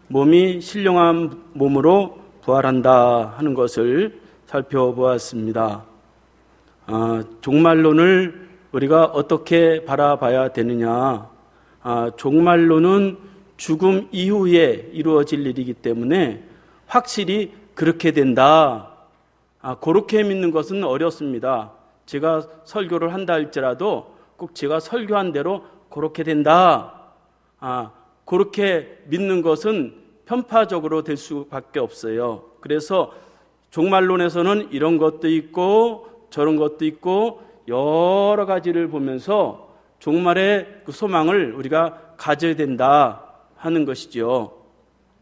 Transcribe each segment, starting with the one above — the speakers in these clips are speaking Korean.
몸이 신령한 몸으로 부활한다 하는 것을 살펴보았습니다. 종말론을 우리가 어떻게 바라봐야 되느냐? 종말론은 죽음 이후에 이루어질 일이기 때문에 확실히 그렇게 된다. 그렇게 믿는 것은 어렵습니다. 제가 설교를 한다 할지라도 꼭 제가 설교한 대로 그렇게 된다. 그렇게 믿는 것은 편파적으로 될 수밖에 없어요. 그래서 종말론에서는 이런 것도 있고 저런 것도 있고 여러 가지를 보면서 종말의 그 소망을 우리가 가져야 된다 하는 것이죠.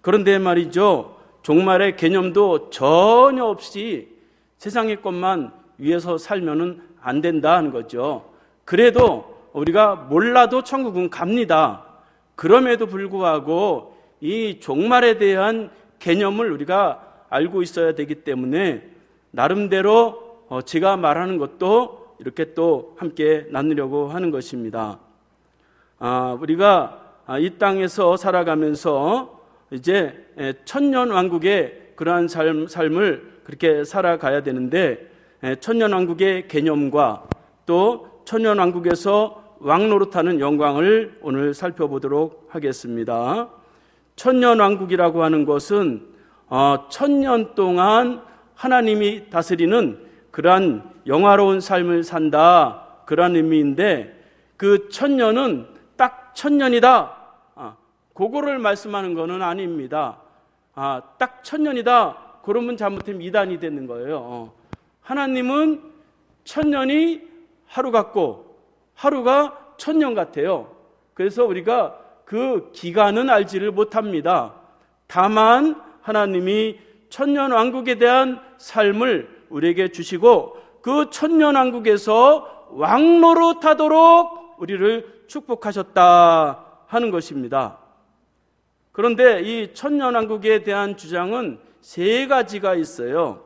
그런데 말이죠, 종말의 개념도 전혀 없이 세상의 것만 위해서 살면은 안 된다 하는 거죠. 그래도 우리가 몰라도 천국은 갑니다. 그럼에도 불구하고 이 종말에 대한 개념을 우리가 알고 있어야 되기 때문에 나름대로 제가 말하는 것도 이렇게 또 함께 나누려고 하는 것입니다. 우리가 이 땅에서 살아가면서 이제 천년왕국의 그러한 삶을 그렇게 살아가야 되는데, 천년왕국의 개념과 또 천년왕국에서 왕노릇하는 영광을 오늘 살펴보도록 하겠습니다. 천년왕국이라고 하는 것은 1000년 동안 하나님이 다스리는 그러한 영화로운 삶을 산다, 그런 의미인데, 그 1000년은 딱 1000년이다, 그거를 말씀하는 것은 아닙니다. 딱 1000년이다 그러면 잘못하면 이단이 되는 거예요. 하나님은 1000년이 하루 같고 하루가 1000년 같아요. 그래서 우리가 그 기간은 알지를 못합니다. 다만 하나님이 천년왕국에 대한 삶을 우리에게 주시고 그 천년왕국에서 왕노릇하도록 우리를 축복하셨다 하는 것입니다. 그런데 이 천년왕국에 대한 주장은 세 가지가 있어요.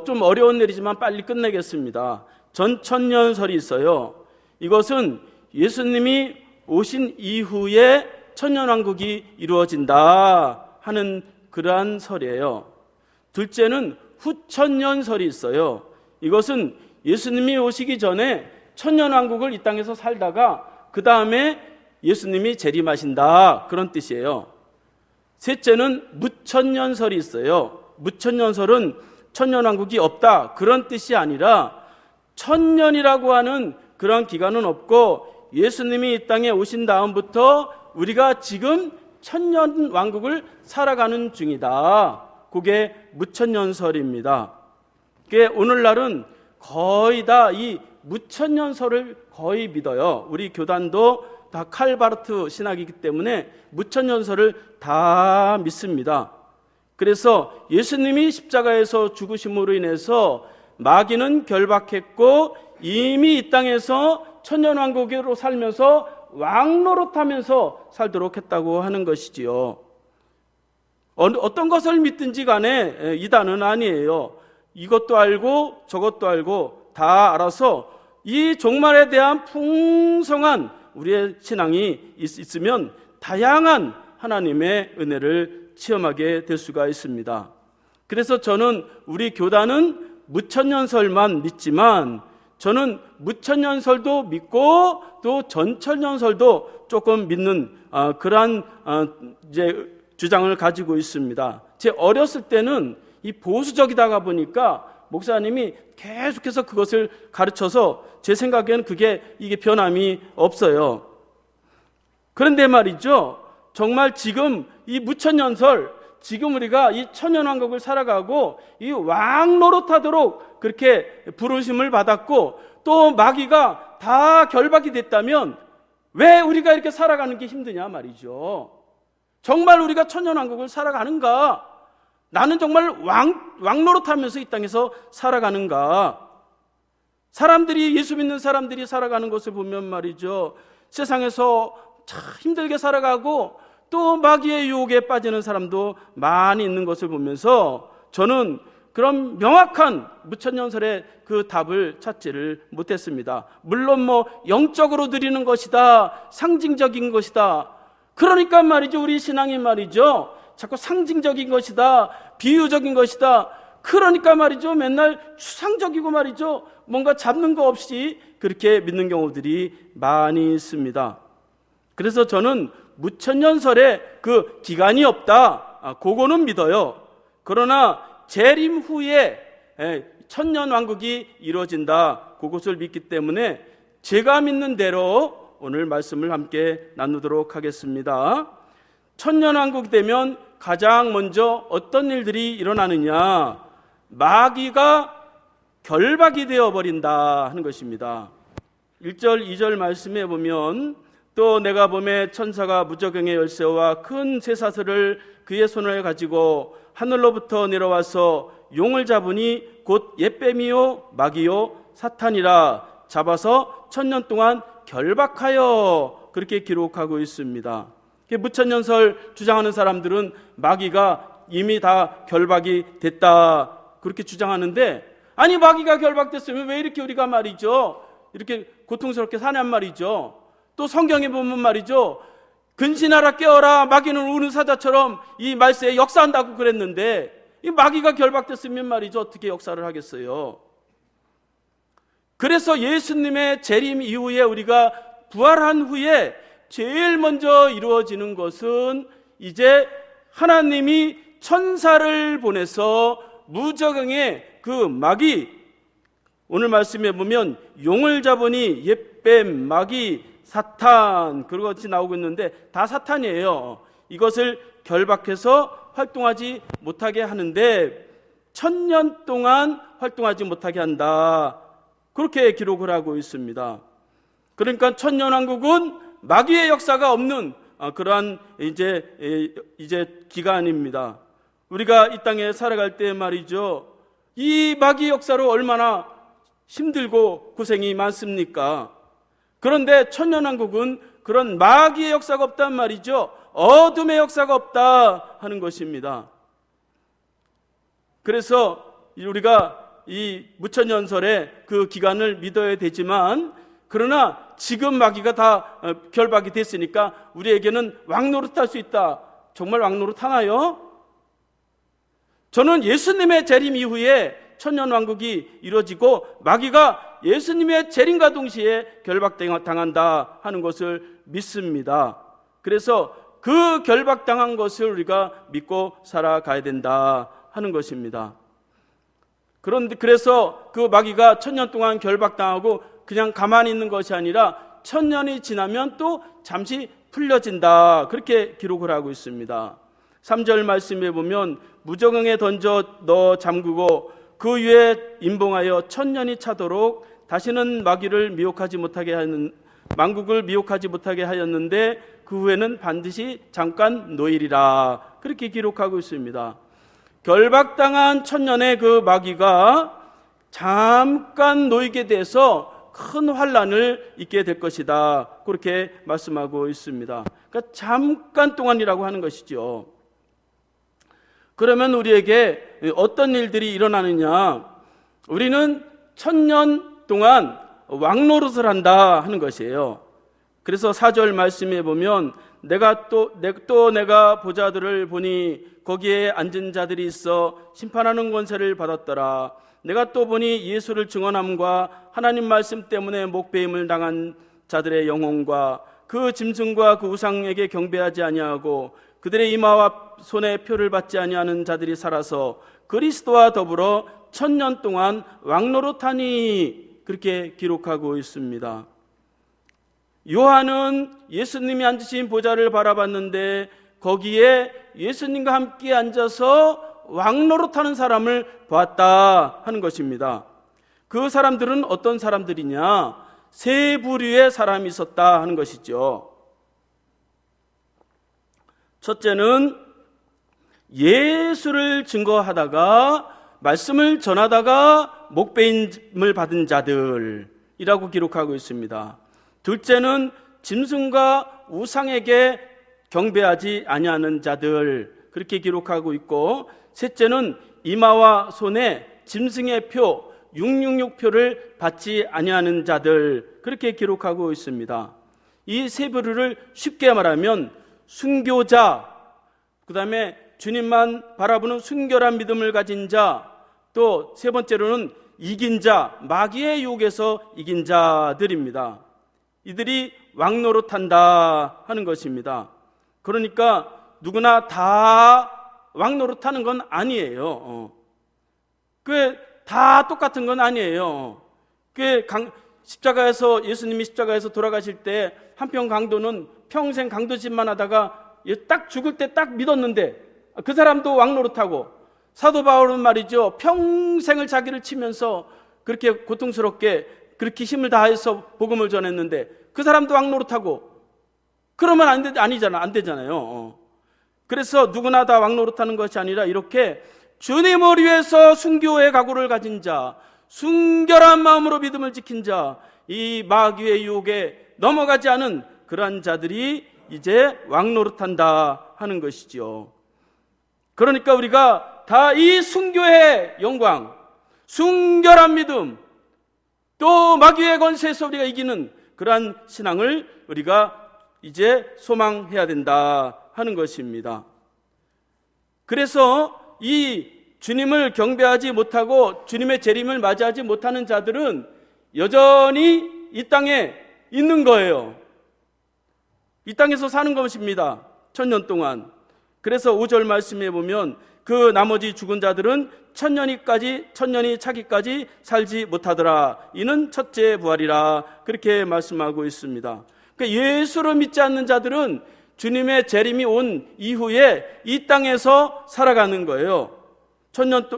좀 어려운 내리지만 빨리 끝내겠습니다. 전천년설이 있어요. 이것은 예수님이 오신 이후에 천년왕국이 이루어진다 하는 그러한 설이에요. 둘째는 후천년설이 있어요. 이것은 예수님이 오시기 전에 천년왕국을 이 땅에서 살다가 그 다음에 예수님이 재림하신다, 그런 뜻이에요. 셋째는 무천년설이 있어요. 무천년설은 천년왕국이 없다, 그런 뜻이 아니라 천년이라고 하는 그런 기간은 없고 예수님이 이 땅에 오신 다음부터 우리가 지금 천년왕국을 살아가는 중이다. 그게 무천년설입니다. 오늘날은 거의 다 이 무천년설을 거의 믿어요. 우리 교단도 다 칼바르트 신학이기 때문에 무천년설을 다 믿습니다. 그래서 예수님이 십자가에서 죽으심으로 인해서 마귀는 결박했고 이미 이 땅에서 천년왕국으로 살면서 왕노릇하면서 살도록 했다고 하는 것이지요. 어떤 것을 믿든지 간에 이단은 아니에요. 이것도 알고 저것도 알고 다 알아서 이 종말에 대한 풍성한 우리의 신앙이 있으면 다양한 하나님의 은혜를 체험하게 될 수가 있습니다. 그래서 저는 우리 교단은 무천년설만 믿지만 저는 무천년설도 믿고 또 전천년설도 조금 믿는 그러한 이제 주장을 가지고 있습니다. 제 어렸을 때는 이 보수적이다가 보니까 목사님이 계속해서 그것을 가르쳐서 제 생각에는 이게 변함이 없어요. 그런데 말이죠, 정말 지금 이 무천년설, 지금 우리가 이 천년왕국을 살아가고 이 왕노릇하도록 그렇게 부르심을 받았고 또 마귀가 다 결박이 됐다면 왜 우리가 이렇게 살아가는 게 힘드냐 말이죠. 정말 우리가 천년왕국을 살아가는가? 나는 정말 왕노릇하면서 이 땅에서 살아가는가? 사람들이, 예수 믿는 사람들이 살아가는 것을 보면 말이죠, 세상에서 참 힘들게 살아가고 또 마귀의 유혹에 빠지는 사람도 많이 있는 것을 보면서 저는 그런 명확한 무천년설의 그 답을 찾지를 못했습니다. 물론 영적으로 드리는 것이다, 상징적인 것이다, 그러니까 말이죠, 우리 신앙이 말이죠, 자꾸 상징적인 것이다, 비유적인 것이다, 그러니까 말이죠, 맨날 추상적이고 말이죠, 뭔가 잡는 거 없이 그렇게 믿는 경우들이 많이 있습니다. 그래서 저는 무천년설에 그 기간이 없다, 그거는 믿어요. 그러나 재림 후에 천년왕국이 이루어진다, 그것을 믿기 때문에 제가 믿는 대로 오늘 말씀을 함께 나누도록 하겠습니다. 천년왕국이 되면 가장 먼저 어떤 일들이 일어나느냐, 마귀가 결박이 되어버린다 하는 것입니다. 1절 2절 말씀에 보면, 또 내가 보매 천사가 무저경의 열쇠와 큰 쇠사슬을 그의 손에 가지고 하늘로부터 내려와서 용을 잡으니 곧 옛뱀이요 마귀요 사탄이라, 잡아서 천년 동안 결박하여, 그렇게 기록하고 있습니다. 무천년설 주장하는 사람들은 마귀가 이미 다 결박이 됐다, 그렇게 주장하는데, 아니 마귀가 결박됐으면 왜 이렇게 우리가 말이죠, 이렇게 고통스럽게 사냔 말이죠. 또 성경에 보면 말이죠, 근신하라 깨어라, 마귀는 우는 사자처럼 이 말세에 역사한다고 그랬는데, 이 마귀가 결박됐으면 말이죠, 어떻게 역사를 하겠어요. 그래서 예수님의 재림 이후에 우리가 부활한 후에 제일 먼저 이루어지는 것은 이제 하나님이 천사를 보내서 무저경의 그 마귀, 오늘 말씀에 보면 용을 잡으니 옛뱀, 마귀, 사탄, 그것이 나오고 있는데 다 사탄이에요. 이것을 결박해서 활동하지 못하게 하는데 천년 동안 활동하지 못하게 한다, 그렇게 기록을 하고 있습니다. 그러니까 천년왕국은 마귀의 역사가 없는 그러한 이제 기간입니다. 우리가 이 땅에 살아갈 때 말이죠, 이 마귀 역사로 얼마나 힘들고 고생이 많습니까? 그런데 천년왕국은 그런 마귀의 역사가 없단 말이죠. 어둠의 역사가 없다 하는 것입니다. 그래서 우리가 이 무천년설의 그 기간을 믿어야 되지만, 그러나 지금 마귀가 다 결박이 됐으니까 우리에게는 왕노릇할 수 있다. 정말 왕노릇 하나요? 저는 예수님의 재림 이후에 천년왕국이 이루어지고 마귀가 예수님의 재림과 동시에 결박당한다 하는 것을 믿습니다. 그래서 그 결박당한 것을 우리가 믿고 살아가야 된다 하는 것입니다. 그런데 그래서 그 마귀가 천년 동안 결박당하고 그냥 가만히 있는 것이 아니라 천년이 지나면 또 잠시 풀려진다, 그렇게 기록을 하고 있습니다. 3절 말씀에 보면 무저경에 던져 넣어 잠그고 그 위에 임봉하여 천년이 차도록 다시는 마귀를 미혹하지 못하게 하는, 만국을 미혹하지 못하게 하였는데 그 후에는 반드시 잠깐 노일이라, 그렇게 기록하고 있습니다. 결박당한 천년의 그 마귀가 잠깐 놓이게 돼서 큰 환란을 입게 될 것이다, 그렇게 말씀하고 있습니다. 그러니까 잠깐 동안이라고 하는 것이죠. 그러면 우리에게 어떤 일들이 일어나느냐, 우리는 천년 동안 왕노릇을 한다 하는 것이에요. 그래서 4절 말씀에 보면 내가 보자들을 보니 거기에 앉은 자들이 있어 심판하는 권세를 받았더라. 내가 또 보니 예수를 증언함과 하나님 말씀 때문에 목배임을 당한 자들의 영혼과 그 짐승과 그 우상에게 경배하지 아니하고 그들의 이마와 손에 표를 받지 아니하는 자들이 살아서 그리스도와 더불어 천년 동안 왕노릇하니, 그렇게 기록하고 있습니다. 요한은 예수님이 앉으신 보좌를 바라봤는데 거기에 예수님과 함께 앉아서 왕노릇하는 사람을 보았다 하는 것입니다. 그 사람들은 어떤 사람들이냐, 세 부류의 사람이 있었다 하는 것이죠. 첫째는 예수를 증거하다가 말씀을 전하다가 목배임을 받은 자들이라고 기록하고 있습니다. 둘째는 짐승과 우상에게 경배하지 아니하는 자들, 그렇게 기록하고 있고, 셋째는 이마와 손에 짐승의 표 666표를 받지 아니하는 자들, 그렇게 기록하고 있습니다. 이 세 부류를 쉽게 말하면 순교자, 그 다음에 주님만 바라보는 순결한 믿음을 가진 자, 또 세 번째로는 이긴 자, 마귀의 유혹에서 이긴 자들입니다. 이들이 왕노릇한다 하는 것입니다. 그러니까 누구나 다 왕노릇하는 건 아니에요. 그 다 똑같은 건 아니에요. 그 십자가에서 예수님이 십자가에서 돌아가실 때 한평 강도는 평생 강도짓만 하다가 딱 죽을 때 딱 믿었는데 그 사람도 왕노릇하고, 사도 바울은 말이죠, 평생을 자기를 치면서 그렇게 고통스럽게 그렇게 힘을 다해서 복음을 전했는데 그 사람도 왕노릇하고, 그러면 안 되잖아요. 그래서 누구나 다 왕노릇하는 것이 아니라 이렇게 주님을 위해서 순교의 각오를 가진 자, 순결한 마음으로 믿음을 지킨 자, 이 마귀의 유혹에 넘어가지 않은 그러한 자들이 이제 왕노릇한다 하는 것이죠. 그러니까 우리가 다 이 순교의 영광, 순결한 믿음, 또 마귀의 권세에서 우리가 이기는 그러한 신앙을 우리가 이제 소망해야 된다 하는 것입니다. 그래서 이 주님을 경배하지 못하고 주님의 재림을 맞이하지 못하는 자들은 여전히 이 땅에 있는 거예요. 이 땅에서 사는 것입니다. 1000년 동안. 그래서 5절 말씀에 보면 그 나머지 죽은 자들은 천년이 차기까지 살지 못하더라. 이는 첫째 부활이라. 그렇게 말씀하고 있습니다. 그러니까 예수를 믿지 않는 자들은 주님의 재림이 온 이후에 이 땅에서 살아가는 거예요. 천년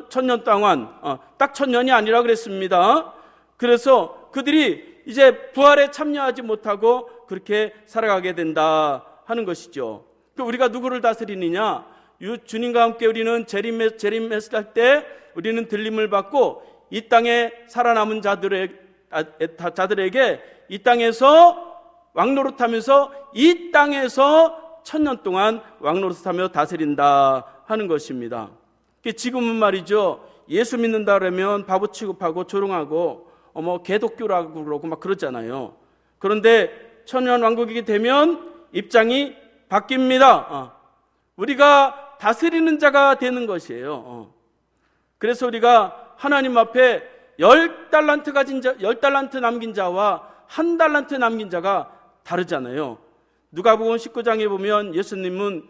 동안, 딱 1000년이 아니라 그랬습니다. 그래서 그들이 이제 부활에 참여하지 못하고 그렇게 살아가게 된다 하는 것이죠. 우리가 누구를 다스리느냐? 주님과 함께 우리는 재림했을 때 우리는 들림을 받고 이 땅에 살아남은 자들에게 이 땅에서 왕노릇하면서 이 땅에서 1000년 동안 왕노릇하며 다스린다 하는 것입니다. 지금은 말이죠, 예수 믿는다 그러면 바보 취급하고 조롱하고 개독교라고 그러고 막 그러잖아요. 그런데 천년 왕국이 되면 입장이 바뀝니다. 우리가 다스리는 자가 되는 것이에요. 그래서 우리가 하나님 앞에 10달란트 남긴 자와 1달란트 남긴 자가 다르잖아요. 누가복음 19장에 보면 예수님은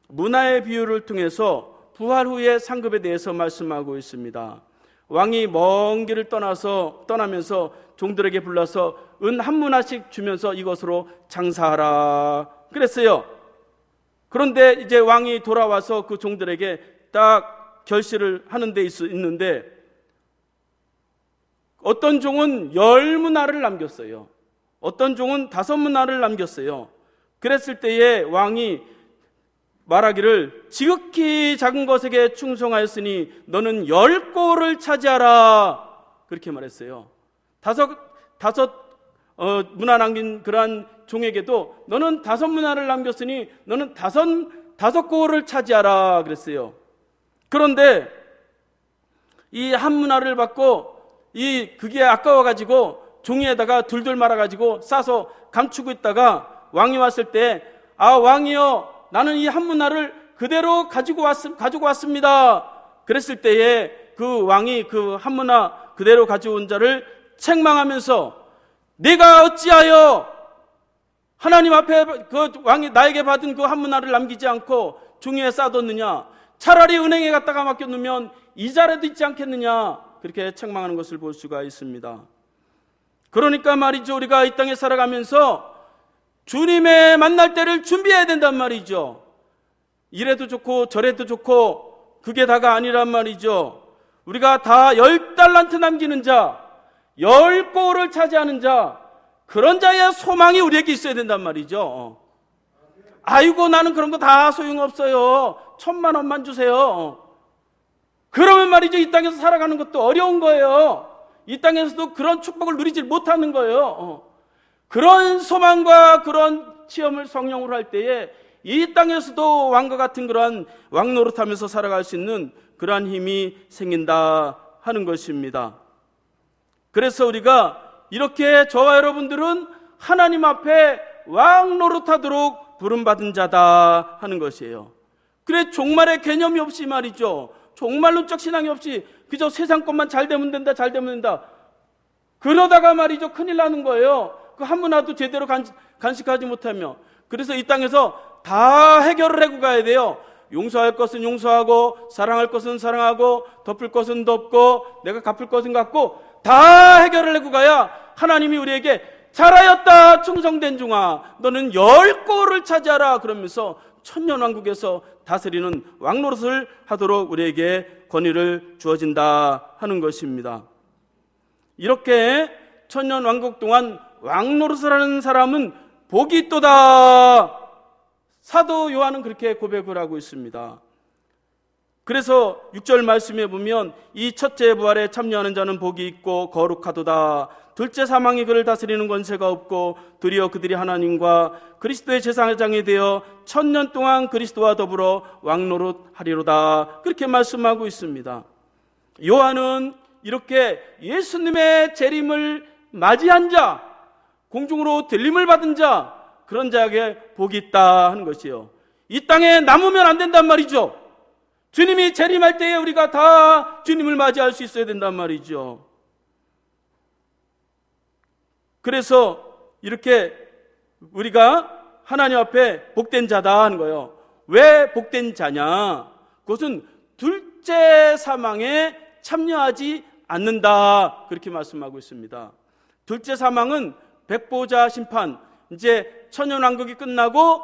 문화의 비유를 통해서 부활 후의 상급에 대해서 말씀하고 있습니다. 왕이 먼 길을 떠나면서 종들에게 불러서 은 한 문화씩 주면서 이것으로 장사하라 그랬어요. 그런데 이제 왕이 돌아와서 그 종들에게 딱 결실을 하는 데 있는데 어떤 종은 10문화를 남겼어요. 어떤 종은 5문화를 남겼어요. 그랬을 때에 왕이 말하기를 지극히 작은 것에게 충성하였으니 너는 10고를 차지하라 그렇게 말했어요. 다섯 문화 남긴 그러한 종에게도 너는 5문화를 남겼으니 너는 다섯 고를 차지하라 그랬어요. 그런데 이 한 문화를 받고 그게 아까워가지고 종이에다가 둘둘 말아가지고 싸서 감추고 있다가 왕이 왔을 때 왕이여 나는 이 한 문화를 그대로 가지고 왔습니다. 그랬을 때에 그 왕이 그 한 문화 그대로 가져온 자를 책망하면서 내가 어찌하여 하나님 앞에 그 왕이 나에게 받은 그 한 문화를 남기지 않고 종이에 싸뒀느냐? 차라리 은행에 갖다가 맡겨놓으면 이자라도 있지 않겠느냐? 그렇게 책망하는 것을 볼 수가 있습니다. 그러니까 말이죠, 우리가 이 땅에 살아가면서 주님의 만날 때를 준비해야 된단 말이죠. 이래도 좋고 저래도 좋고 그게 다가 아니란 말이죠. 우리가 다 10달란트 남기는 자, 10고를 차지하는 자, 그런 자의 소망이 우리에게 있어야 된단 말이죠. 아이고 나는 그런 거 다 소용없어요. 1000만 원만 주세요. 그러면 말이죠, 이 땅에서 살아가는 것도 어려운 거예요. 이 땅에서도 그런 축복을 누리지 못하는 거예요. 그런 소망과 그런 체험을 성령으로 할 때에 이 땅에서도 왕과 같은 그러한 왕노릇하면서 살아갈 수 있는 그러한 힘이 생긴다 하는 것입니다. 그래서 우리가 이렇게 저와 여러분들은 하나님 앞에 왕노릇하도록 부름받은 자다 하는 것이에요. 그래, 종말의 개념이 없이 말이죠. 종말론적 신앙이 없이 그저 세상 것만 잘 되면 된다, 잘 되면 된다. 그러다가 말이죠, 큰일 나는 거예요. 그 한 문화도 제대로 간직하지 못하며. 그래서 이 땅에서 다 해결을 하고 가야 돼요. 용서할 것은 용서하고, 사랑할 것은 사랑하고, 덮을 것은 덮고, 내가 갚을 것은 갚고, 다 해결을 하고 가야 하나님이 우리에게 잘하였다 충성된 종아, 너는 10골을 차지하라 그러면서 천년왕국에서 다스리는 왕노릇을 하도록 우리에게 권위를 주어진다 하는 것입니다. 이렇게 천년왕국 동안 왕노릇을 하는 사람은 복이 있도다. 사도 요한은 그렇게 고백을 하고 있습니다. 그래서 6절 말씀에 보면 이 첫째 부활에 참여하는 자는 복이 있고 거룩하도다. 둘째 사망이 그를 다스리는 권세가 없고 드디어 그들이 하나님과 그리스도의 제사장이 되어 1000년 동안 그리스도와 더불어 왕노릇하리로다. 그렇게 말씀하고 있습니다. 요한은 이렇게 예수님의 재림을 맞이한 자, 공중으로 들림을 받은 자, 그런 자에게 복이 있다 하는 것이요. 이 땅에 남으면 안 된단 말이죠. 주님이 재림할 때에 우리가 다 주님을 맞이할 수 있어야 된단 말이죠. 그래서 이렇게 우리가 하나님 앞에 복된 자다 하는 거예요. 왜 복된 자냐? 그것은 둘째 사망에 참여하지 않는다, 그렇게 말씀하고 있습니다. 둘째 사망은 백보자 심판, 이제 천년왕국이 끝나고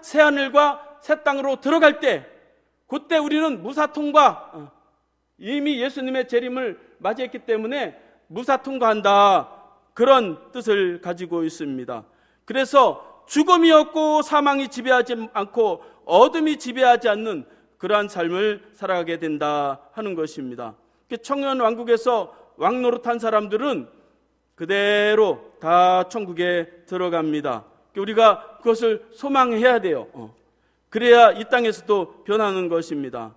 새하늘과 새 땅으로 들어갈 때, 그때 우리는 무사통과, 이미 예수님의 재림을 맞이했기 때문에 무사통과한다, 그런 뜻을 가지고 있습니다. 그래서 죽음이 없고 사망이 지배하지 않고 어둠이 지배하지 않는 그러한 삶을 살아가게 된다 하는 것입니다. 천년왕국에서 왕노릇한 사람들은 그대로 다 천국에 들어갑니다. 우리가 그것을 소망해야 돼요. 그래야 이 땅에서도 변하는 것입니다.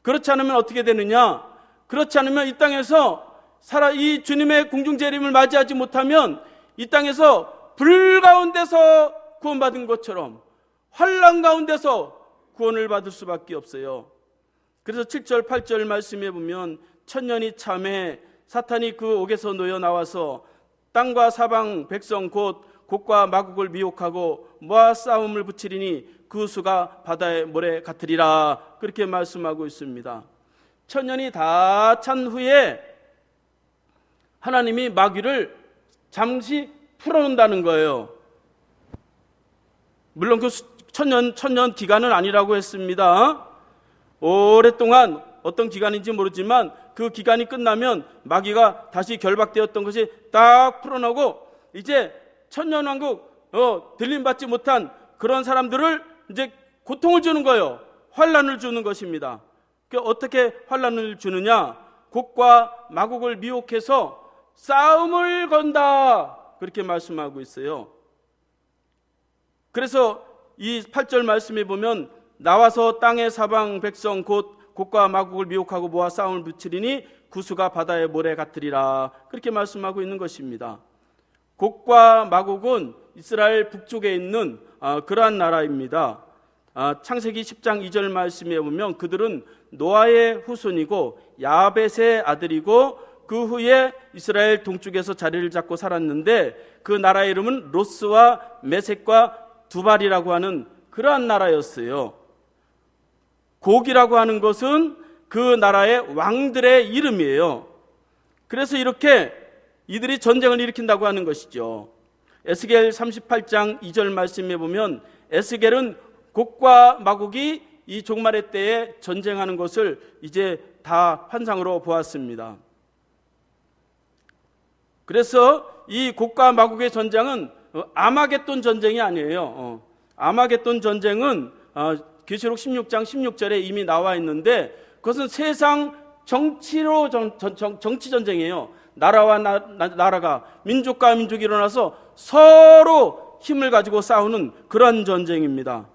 그렇지 않으면 어떻게 되느냐? 그렇지 않으면 이 땅에서 이 주님의 공중재림을 맞이하지 못하면 이 땅에서 불 가운데서 구원받은 것처럼 환난 가운데서 구원을 받을 수밖에 없어요. 그래서 7절 8절 말씀해 보면 천년이 참해 사탄이 그 옥에서 놓여 나와서 땅과 사방 백성 곧 곡과 마곡을 미혹하고 모아 싸움을 붙이리니 그 수가 바다의 모래 같으리라, 그렇게 말씀하고 있습니다. 천년이 다 찬 후에 하나님이 마귀를 잠시 풀어놓는다는 거예요. 물론 그 천년 기간은 아니라고 했습니다. 오랫동안 어떤 기간인지 모르지만 그 기간이 끝나면 마귀가 다시 결박되었던 것이 딱 풀어나고 이제 천년왕국 들림받지 못한 그런 사람들을 이제 고통을 주는 거예요. 환난을 주는 것입니다. 어떻게 환난을 주느냐? 곡과 마곡을 미혹해서 싸움을 건다, 그렇게 말씀하고 있어요. 그래서 이 8절 말씀에 보면 나와서 땅의 사방 백성 곧 곡과 마곡을 미혹하고 모아 싸움을 붙이리니 구수가 바다의 모래 같으리라, 그렇게 말씀하고 있는 것입니다. 곡과 마곡은 이스라엘 북쪽에 있는 그러한 나라입니다. 창세기 10장 2절 말씀에 보면 그들은 노아의 후손이고 야벳의 아들이고 그 후에 이스라엘 동쪽에서 자리를 잡고 살았는데 그 나라의 이름은 로스와 메섹과 두발이라고 하는 그러한 나라였어요. 곡이라고 하는 것은 그 나라의 왕들의 이름이에요. 그래서 이렇게 이들이 전쟁을 일으킨다고 하는 것이죠. 에스겔 38장 2절 말씀에 보면 에스겔은 곡과 마곡이 이 종말의 때에 전쟁하는 것을 이제 다 환상으로 보았습니다. 그래서 이 곡과 마곡의 전쟁은 아마겟돈 전쟁이 아니에요. 아마겟돈 전쟁은 계시록 16장 16절에 이미 나와 있는데 그것은 세상 정치로 정치 전쟁이에요. 나라와 나라가, 민족과 민족이 일어나서 서로 힘을 가지고 싸우는 그런 전쟁입니다.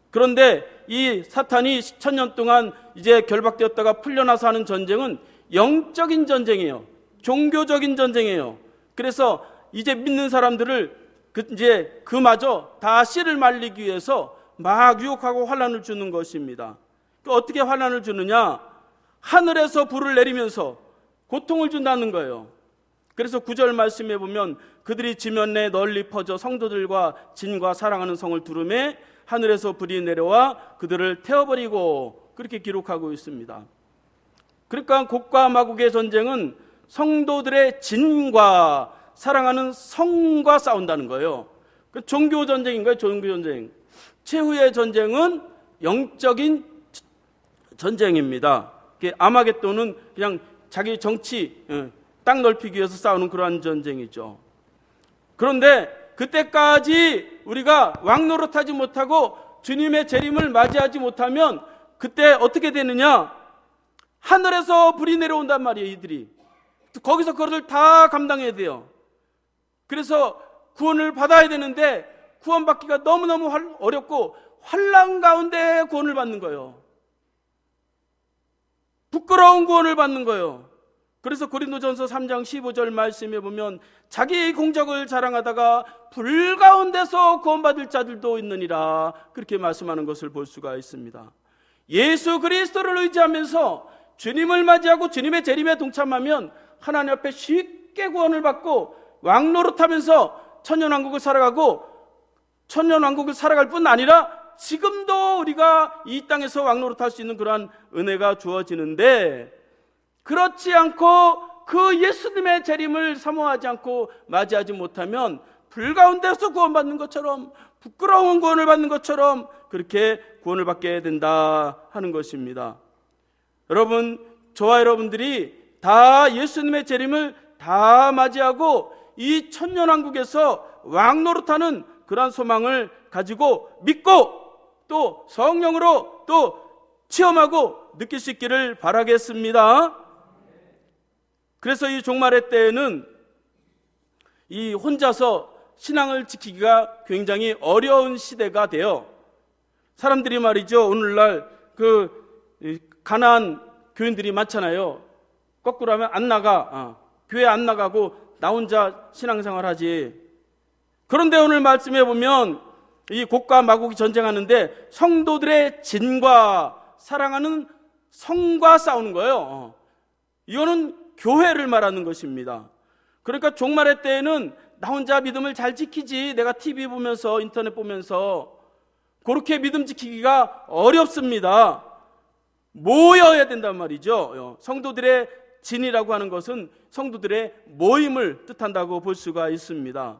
그런데 이 사탄이 1000년 동안 이제 결박되었다가 풀려나서 하는 전쟁은 영적인 전쟁이에요. 종교적인 전쟁이에요. 그래서 이제 믿는 사람들을 이제 그마저 다 씨를 말리기 위해서 막 유혹하고 환난을 주는 것입니다. 어떻게 환난을 주느냐? 하늘에서 불을 내리면서 고통을 준다는 거예요. 그래서 9절 말씀에 보면 그들이 지면 내에 널리 퍼져 성도들과 진과 사랑하는 성을 두르매 하늘에서 불이 내려와 그들을 태워버리고, 그렇게 기록하고 있습니다. 그러니까 곡과 마곡의 전쟁은 성도들의 진과 사랑하는 성과 싸운다는 거예요. 종교 전쟁인 거예요. 종교 전쟁. 최후의 전쟁은 영적인 전쟁입니다. 아마겟돈은 그냥 자기 정치, 땅 넓히기 위해서 싸우는 그러한 전쟁이죠. 그런데 그때까지 우리가 왕노릇하지 못하고 주님의 재림을 맞이하지 못하면 그때 어떻게 되느냐? 하늘에서 불이 내려온단 말이에요. 이들이 거기서 그것을 다 감당해야 돼요. 그래서 구원을 받아야 되는데 구원받기가 너무너무 어렵고 환난 가운데 구원을 받는 거예요. 부끄러운 구원을 받는 거예요. 그래서 고린도전서 3장 15절 말씀에 보면 자기 공적을 자랑하다가 불 가운데서 구원받을 자들도 있느니라, 그렇게 말씀하는 것을 볼 수가 있습니다. 예수 그리스도를 의지하면서 주님을 맞이하고 주님의 재림에 동참하면 하나님 앞에 쉽게 구원을 받고 왕노릇하면서 천년왕국을 살아가고, 천년왕국을 살아갈 뿐 아니라 지금도 우리가 이 땅에서 왕노릇할 수 있는 그러한 은혜가 주어지는데, 그렇지 않고 그 예수님의 재림을 사모하지 않고 맞이하지 못하면 불 가운데서 구원받는 것처럼, 부끄러운 구원을 받는 것처럼 그렇게 구원을 받게 된다 하는 것입니다. 여러분, 저와 여러분들이 다 예수님의 재림을 다 맞이하고 이 천년왕국에서 왕노릇하는 그러한 소망을 가지고 믿고 또 성령으로 또 체험하고 느낄 수 있기를 바라겠습니다. 그래서 이 종말의 때에는 이 혼자서 신앙을 지키기가 굉장히 어려운 시대가 돼요. 사람들이 말이죠, 오늘날 가난한 교인들이 많잖아요. 거꾸로 하면 안 나가, 교회 안 나가고 나 혼자 신앙생활 하지. 그런데 오늘 말씀해 보면 이 곡과 마곡이 전쟁하는데 성도들의 진과 사랑하는 성과 싸우는 거예요. 이거는 교회를 말하는 것입니다. 그러니까 종말의 때에는 나 혼자 믿음을 잘 지키지, 내가 TV 보면서 인터넷 보면서 그렇게 믿음 지키기가 어렵습니다. 모여야 된단 말이죠. 성도들의 진이라고 하는 것은 성도들의 모임을 뜻한다고 볼 수가 있습니다.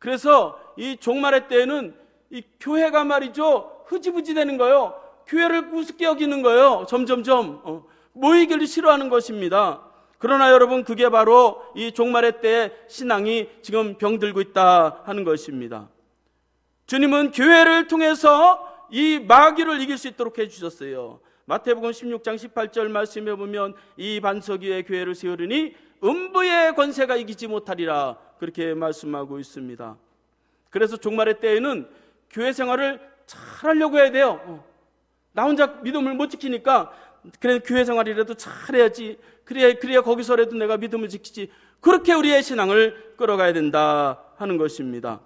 그래서 이 종말의 때에는 이 교회가 말이죠, 흐지부지 되는 거예요. 교회를 우습게 여기는 거예요. 점점점 모이기를 싫어하는 것입니다. 그러나 여러분, 그게 바로 이 종말의 때의 신앙이 지금 병들고 있다 하는 것입니다. 주님은 교회를 통해서 이 마귀를 이길 수 있도록 해주셨어요. 마태복음 16장 18절 말씀에 보면 이 반석 위에 교회를 세우리니 음부의 권세가 이기지 못하리라, 그렇게 말씀하고 있습니다. 그래서 종말의 때에는 교회 생활을 잘 하려고 해야 돼요. 나 혼자 믿음을 못 지키니까 그래, 교회 생활이라도 잘해야지. 그래야 거기서라도 내가 믿음을 지키지. 그렇게 우리의 신앙을 끌어가야 된다 하는 것입니다.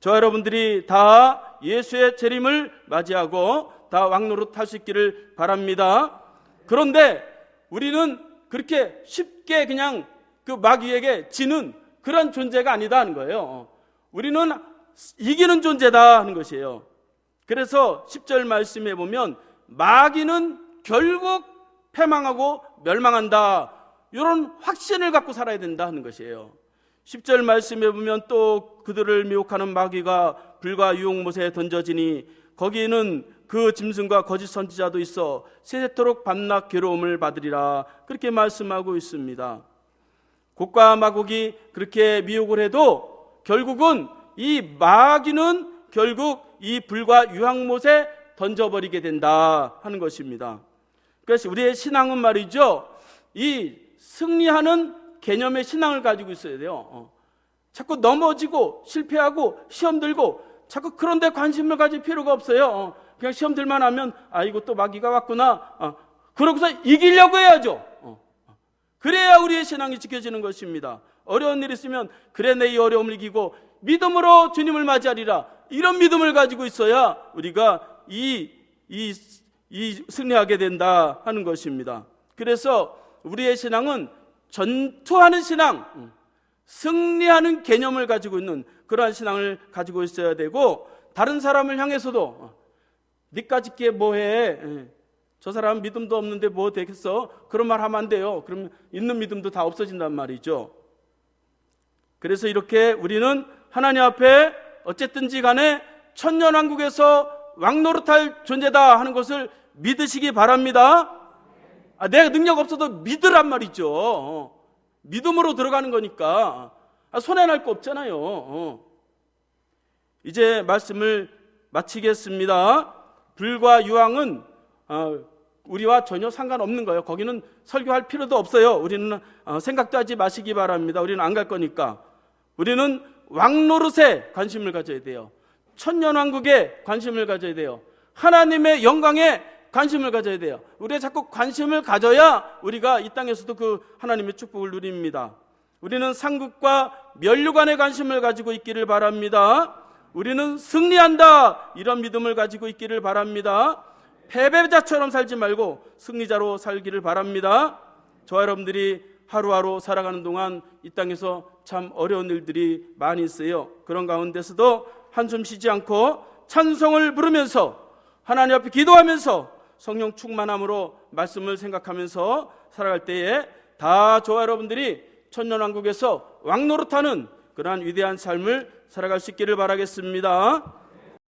저와 여러분들이 다 예수의 재림을 맞이하고 다 왕노릇 할 수 있기를 바랍니다. 그런데 우리는 그렇게 쉽게 그냥 그 마귀에게 지는 그런 존재가 아니다 하는 거예요. 우리는 이기는 존재다 하는 것이에요. 그래서 10절 말씀에 보면 마귀는 결국 패망하고 멸망한다, 이런 확신을 갖고 살아야 된다 하는 것이에요. 10절 말씀에 보면 또 그들을 미혹하는 마귀가 불과 유혹못에 던져지니 거기에는 그 짐승과 거짓 선지자도 있어 세세토록 밤낮 괴로움을 받으리라, 그렇게 말씀하고 있습니다. 곡과 마곡이 그렇게 미혹을 해도 결국은 이 마귀는 결국 이 불과 유황못에 던져버리게 된다 하는 것입니다. 그래서 우리의 신앙은 말이죠, 이 승리하는 개념의 신앙을 가지고 있어야 돼요. 자꾸 넘어지고 실패하고 시험 들고 자꾸 그런 데 관심을 가질 필요가 없어요. 그냥 시험 들만 하면 이거 또 마귀가 왔구나, 그러고서 이기려고 해야죠. 그래야 우리의 신앙이 지켜지는 것입니다. 어려운 일 있으면 그래 내 이 어려움을 이기고 믿음으로 주님을 맞이하리라. 이런 믿음을 가지고 있어야 우리가 이 승리하게 된다 하는 것입니다. 그래서 우리의 신앙은 전투하는 신앙, 승리하는 개념을 가지고 있는 그러한 신앙을 가지고 있어야 되고, 다른 사람을 향해서도 니까짓 게 뭐해, 저 사람 믿음도 없는데 뭐 되겠어, 그런 말 하면 안 돼요. 그러면 있는 믿음도 다 없어진단 말이죠. 그래서 이렇게 우리는 하나님 앞에 어쨌든지 간에 천년왕국에서 왕노릇할 존재다 하는 것을 믿으시기 바랍니다. 내가 능력 없어도 믿으란 말이죠. 믿음으로 들어가는 거니까 손해날 거 없잖아요. 이제 말씀을 마치겠습니다. 불과 유황은 우리와 전혀 상관없는 거예요. 거기는 설교할 필요도 없어요. 우리는 생각도 하지 마시기 바랍니다. 우리는 안 갈 거니까. 우리는 왕노릇에 관심을 가져야 돼요. 천년왕국에 관심을 가져야 돼요. 하나님의 영광에 관심을 가져야 돼요. 우리가 자꾸 관심을 가져야 우리가 이 땅에서도 그 하나님의 축복을 누립니다. 우리는 상급과 면류관에 관심을 가지고 있기를 바랍니다. 우리는 승리한다, 이런 믿음을 가지고 있기를 바랍니다. 패배자처럼 살지 말고 승리자로 살기를 바랍니다. 저와 여러분들이 하루하루 살아가는 동안 이 땅에서 참 어려운 일들이 많이 있어요. 그런 가운데서도 한숨 쉬지 않고 찬송을 부르면서 하나님 앞에 기도하면서 성령 충만함으로 말씀을 생각하면서 살아갈 때에 다 저와 여러분들이 천년왕국에서 왕노릇하는 그러한 위대한 삶을 살아갈 수 있기를 바라겠습니다.